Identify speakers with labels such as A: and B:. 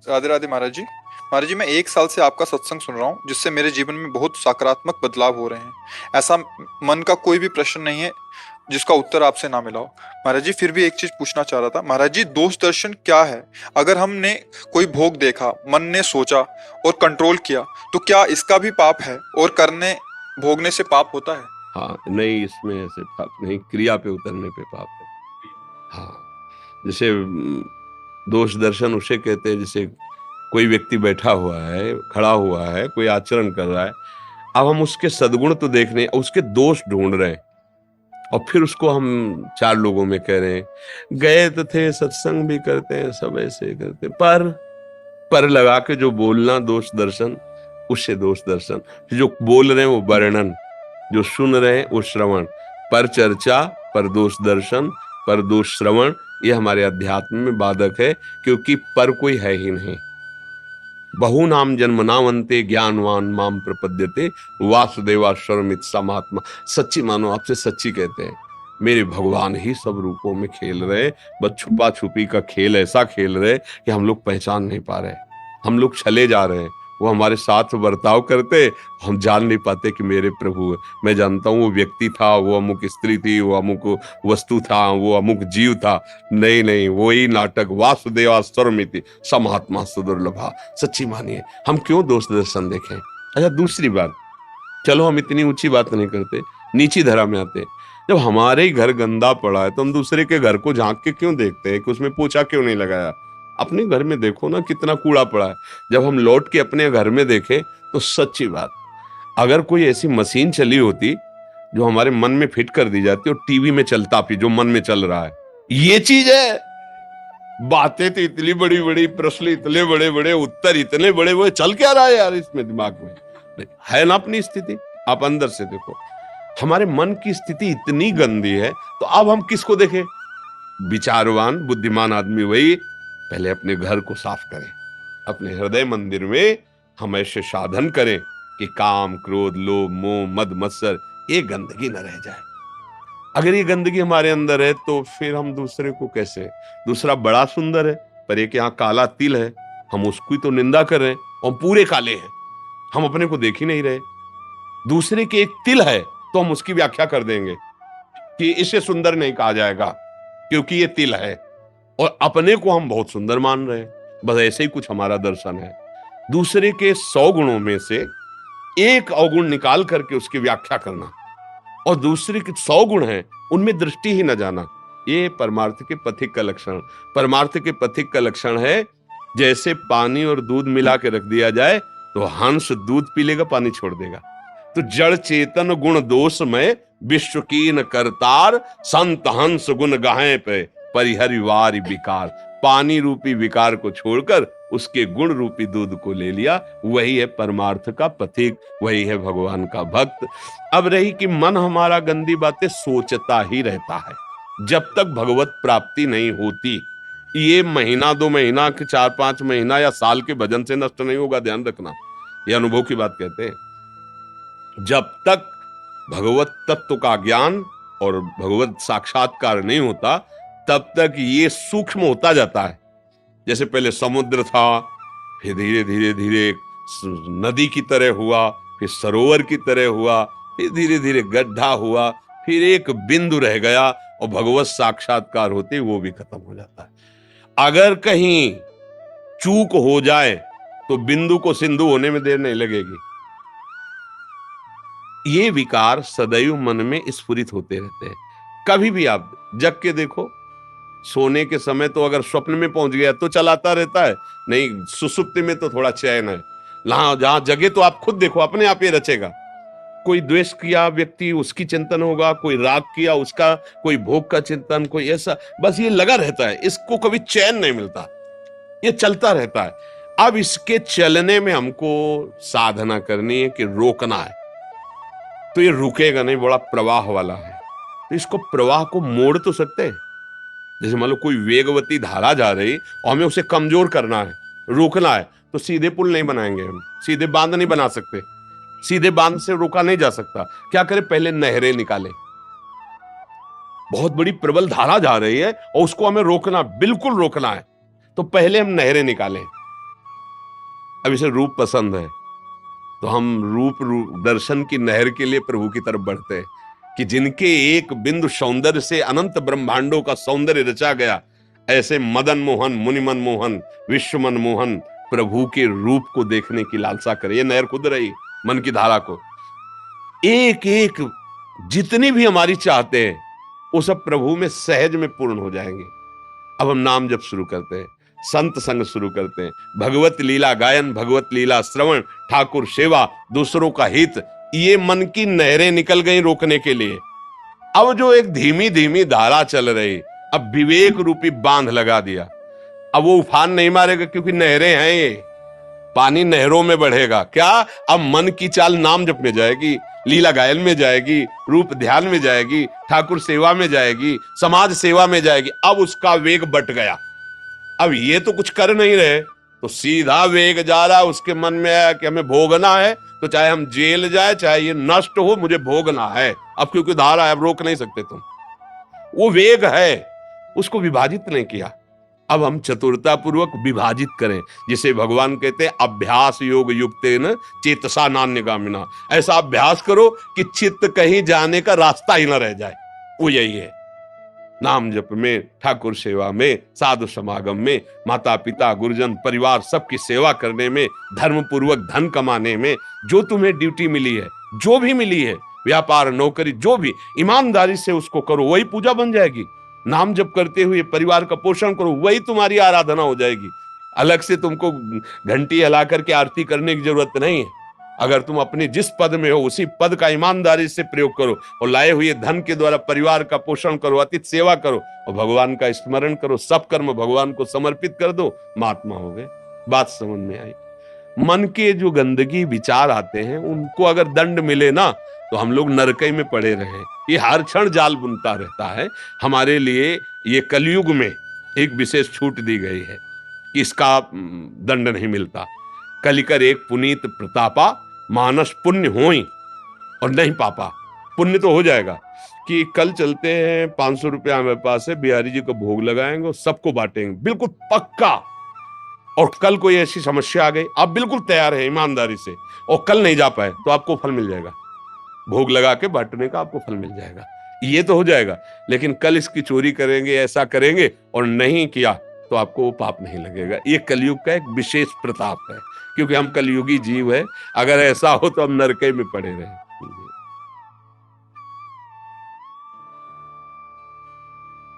A: राधे राधे महाराज जी। महाराज जी, मैं 1 साल से आपका सत्संग सुन रहा हूँ, जिससे मेरे जीवन में बहुत सकारात्मक बदलाव हो रहे हैं। ऐसा मन का कोई भी प्रश्न नहीं है जिसका उत्तर आपसे ना मिला हो। महाराज जी, फिर भी एक चीज पूछना चाह रहा था। महाराज जी, दोष दर्शन क्या है? अगर हमने कोई भोग देखा, मन ने सोचा और कंट्रोल किया, तो क्या इसका भी पाप है? और करने भोगने से पाप होता है?
B: हाँ, नहीं, इसमें ऐसे पाप नहीं, क्रिया पे उतरने पे पाप है। हाँ, जैसे दोष दर्शन उसे कहते हैं, जैसे कोई व्यक्ति बैठा हुआ है, खड़ा हुआ है, कोई आचरण कर रहा है, अब हम उसके सद्गुण तो देख रहे हैं, उसके दोष ढूंढ रहे हैं, और फिर उसको हम चार लोगों में कह रहे हैं, गए तो थे, सत्संग भी करते हैं, सब ऐसे करते, पर लगा के जो बोलना दोष दर्शन, उससे दोष दर्शन। जो बोल रहे हैं वो वर्णन, जो सुन रहे हैं वो श्रवण। पर चर्चा, पर दोष दर्शन, पर दोष श्रवण, ये हमारे अध्यात्म में बाधक है, क्योंकि पर कोई है ही नहीं। बहु नाम जन्मनावंते ज्ञानवान माम प्रपद्यते वासुदेवा सर्वमित समात्मा। सच्ची मानो, आपसे सच्ची कहते हैं, मेरे भगवान ही सब रूपों में खेल रहे, बस छुपा छुपी का खेल ऐसा खेल रहे कि हम लोग पहचान नहीं पा रहे, हम लोग चले जा रहे हैं। वो हमारे साथ बर्ताव करते, हम जान नहीं पाते कि मेरे प्रभु है। मैं जानता हूँ वो व्यक्ति था, वो अमुक स्त्री थी, वो अमुक वस्तु था, वो अमुक जीव था। नहीं नहीं, वही नाटक, वासुदेवा सर्वमिति समात्मा सुदुर्लभा। सच्ची मानिए, हम क्यों दोष दर्शन देखें। अच्छा, दूसरी बात, चलो हम इतनी ऊंची बात नहीं करते, नीची धरा में आते। जब हमारे ही घर गंदा पड़ा है तो हम दूसरे के घर को झांक के क्यों देखते हैं कि उसमें पोछा क्यों नहीं लगाया। अपने घर में देखो ना, कितना कूड़ा पड़ा है। जब हम लौट के अपने घर में देखें तो सच्ची बात, अगर कोई ऐसी मशीन चली होती जो हमारे मन में फिट कर दी जाती और टीवी में चलता भी जो मन में चल रहा है, ये चीज है। बातें तो इतनी बड़ी बड़ी, प्रश्न इतने बड़े बड़े, उत्तर इतने बड़े, वो चल क्या रहा है यार इसमें दिमाग में। है ना अपनी स्थिति, आप अंदर से देखो, हमारे मन की स्थिति इतनी गंदी है, तो अब हम किसको देखें। विचारवान बुद्धिमान आदमी वही पहले अपने घर को साफ करें, अपने हृदय मंदिर में हम ऐसे साधन करें कि काम क्रोध लोभ मोह मद मत्सर ये गंदगी न रह जाए। अगर ये गंदगी हमारे अंदर है तो फिर हम दूसरे को कैसे। दूसरा बड़ा सुंदर है, पर एक यहाँ काला तिल है, हम उसकी तो निंदा कर रहे हैं, और पूरे काले हैं, हम अपने को देख ही नहीं रहे। दूसरे के एक तिल है तो हम उसकी व्याख्या कर देंगे कि इसे सुंदर नहीं कहा जाएगा क्योंकि ये तिल है, और अपने को हम बहुत सुंदर मान रहे हैं। बस ऐसे ही कुछ हमारा दर्शन है। दूसरे के 100 गुणों में से एक अवगुण निकाल करके उसकी व्याख्या करना, और दूसरे के 100 गुण हैं उनमें दृष्टि ही न जाना, ये परमार्थ के पथिक का लक्षण। परमार्थ के पथिक का लक्षण है, जैसे पानी और दूध मिला के रख दिया जाए तो हंस दूध पी लेगा, पानी छोड़ देगा। तो जड़ चेतन गुण दोष में विश्व कीन करतार, संत हंस गुण गाहे पे परिहरिवार विकार। पानी रूपी विकार को छोड़कर उसके गुण रूपी दूध को ले लिया, वही है परमार्थ का पथिक, वही है भगवान का भक्त। अब रही कि मन हमारा गंदी बातें सोचता ही रहता है जब तक भगवत प्राप्ति नहीं होती। ये महीना 2 महीना के 4-5 महीना या साल के भजन से नष्ट नहीं होगा, ध्यान रखना, ये अनुभव की बात कहते हैं। जब तक भगवत तत्व का ज्ञान और भगवत साक्षात्कार नहीं होता, तब तक ये सूक्ष्म होता जाता है। जैसे पहले समुद्र था, फिर धीरे धीरे धीरे नदी की तरह हुआ, फिर सरोवर की तरह हुआ, फिर धीरे धीरे गड्ढा हुआ, फिर एक बिंदु रह गया, और भगवत साक्षात्कार होते वो भी खत्म हो जाता है। अगर कहीं चूक हो जाए तो बिंदु को सिंधु होने में देर नहीं लगेगी। ये विकार सदैव मन में स्फुरित होते रहते हैं। कभी भी आप जग के देखो, सोने के समय तो अगर स्वप्न में पहुंच गया तो चलाता रहता है, नहीं सुसुप्ति में तो थोड़ा चैन है। जहां जगे तो आप खुद देखो, अपने आप ये रचेगा। कोई द्वेष किया व्यक्ति उसकी चिंतन होगा, कोई राग किया उसका, कोई भोग का चिंतन, कोई ऐसा, बस ये लगा रहता है, इसको कभी चैन नहीं मिलता, ये चलता रहता है। अब इसके चलने में हमको साधना करनी है कि रोकना है, तो ये रुकेगा नहीं, बड़ा प्रवाह वाला है। तो इसको प्रवाह को मोड़ तो सकते हैं। जैसे मान लो कोई वेगवती धारा जा रही और हमें उसे कमजोर करना है, रोकना है, तो सीधे पुल नहीं बनाएंगे हम, सीधे बांध नहीं बना सकते, सीधे बांध से रोका नहीं जा सकता। क्या करें, पहले नहरें निकालें। बहुत बड़ी प्रबल धारा जा रही है और उसको हमें रोकना, बिल्कुल रोकना है, तो पहले हम नहरें निकालें। अब इसे रूप पसंद है तो हम रूप दर्शन की नहर के लिए प्रभु की तरफ बढ़ते हैं कि जिनके एक बिंदु सौंदर्य से अनंत ब्रह्मांडों का सौंदर्य रचा गया, ऐसे मदन मोहन, मुनि मनमोहन, विश्व मनमोहन प्रभु के रूप को देखने की लालसा करे। ये नहर खुद रही मन की धारा को, एक एक जितनी भी हमारी चाहते हैं वो सब प्रभु में सहज में पूर्ण हो जाएंगे। अब हम नाम जप शुरू करते हैं, संत संग शुरू करते हैं, भगवत लीला गायन, भगवत लीला श्रवण, ठाकुर सेवा, दूसरों का हित, ये मन की नहरें निकल गई रोकने के लिए। अब जो एक धीमी धीमी धारा चल रही, अब विवेक रूपी बांध लगा दिया। अब वो उफान नहीं मारेगा क्योंकि नहरें हैं, ये पानी नहरों में बढ़ेगा। क्या? अब मन की चाल नाम जप में जाएगी, लीला गायन में जाएगी, रूप ध्यान में जाएगी, ठाकुर सेवा में जाएगी, समाज सेवा में जाएगी। अब उसका वेग बट गया। अब ये तो कुछ कर नहीं रहे, तो सीधा वेग जा रहा। उसके मन में आया कि हमें भोगना है, तो चाहे हम जेल जाए, चाहे ये नष्ट हो, मुझे भोगना है। अब क्योंकि धारा है, अब रोक नहीं सकते तुम। वो वेग है, उसको विभाजित नहीं किया। अब हम चतुरता पूर्वक विभाजित करें, जिसे भगवान कहते हैं अभ्यास योग युक्तेन चेतसा नान्यगामिना। ऐसा अभ्यास करो कि चित्त कहीं जाने का रास्ता ही ना रह जाए। वो यही है, नाम जप में, ठाकुर सेवा में, साधु समागम में, माता पिता गुरुजन परिवार सबकी सेवा करने में, धर्म पूर्वक धन कमाने में, जो तुम्हें ड्यूटी मिली है, जो भी मिली है, व्यापार नौकरी जो भी, ईमानदारी से उसको करो, वही पूजा बन जाएगी। नाम जप करते हुए परिवार का पोषण करो, वही तुम्हारी आराधना हो जाएगी। अलग से तुमको घंटी हिला करके आरती करने की जरूरत नहीं है। अगर तुम अपने जिस पद में हो उसी पद का ईमानदारी से प्रयोग करो और लाए हुए धन के द्वारा परिवार का पोषण करो, अतिथि सेवा करो और भगवान का स्मरण करो, सब कर्म भगवान को समर्पित कर दो, महात्मा हो गए। बात समझ में आई? मन के जो गंदगी विचार आते हैं उनको अगर दंड मिले ना, तो हम लोग नरकई में पड़े रहे। ये हर क्षण जाल बुनता रहता है। हमारे लिए ये कलयुग में एक विशेष छूट दी गई है कि इसका दंड नहीं मिलता। कलिकर एक पुनीत प्रतापा, मानस पुण्य होई और नहीं पापा। पुण्य तो हो जाएगा कि कल चलते हैं, 500 रुपया हमारे पास है, बिहारी जी को भोग लगाएंगे और सबको बांटेंगे, बिल्कुल पक्का। और कल कोई ऐसी समस्या आ गई, आप बिल्कुल तैयार है ईमानदारी से, और कल नहीं जा पाए तो आपको फल मिल जाएगा, भोग लगा के बांटने का आपको फल मिल जाएगा। ये तो हो जाएगा। लेकिन कल इसकी चोरी करेंगे, ऐसा करेंगे और नहीं किया तो आपको वो पाप नहीं लगेगा। ये कलयुग का एक विशेष प्रताप है, क्योंकि हम कलयुगी जीव है। अगर ऐसा हो तो हम नरके में पड़े रहे।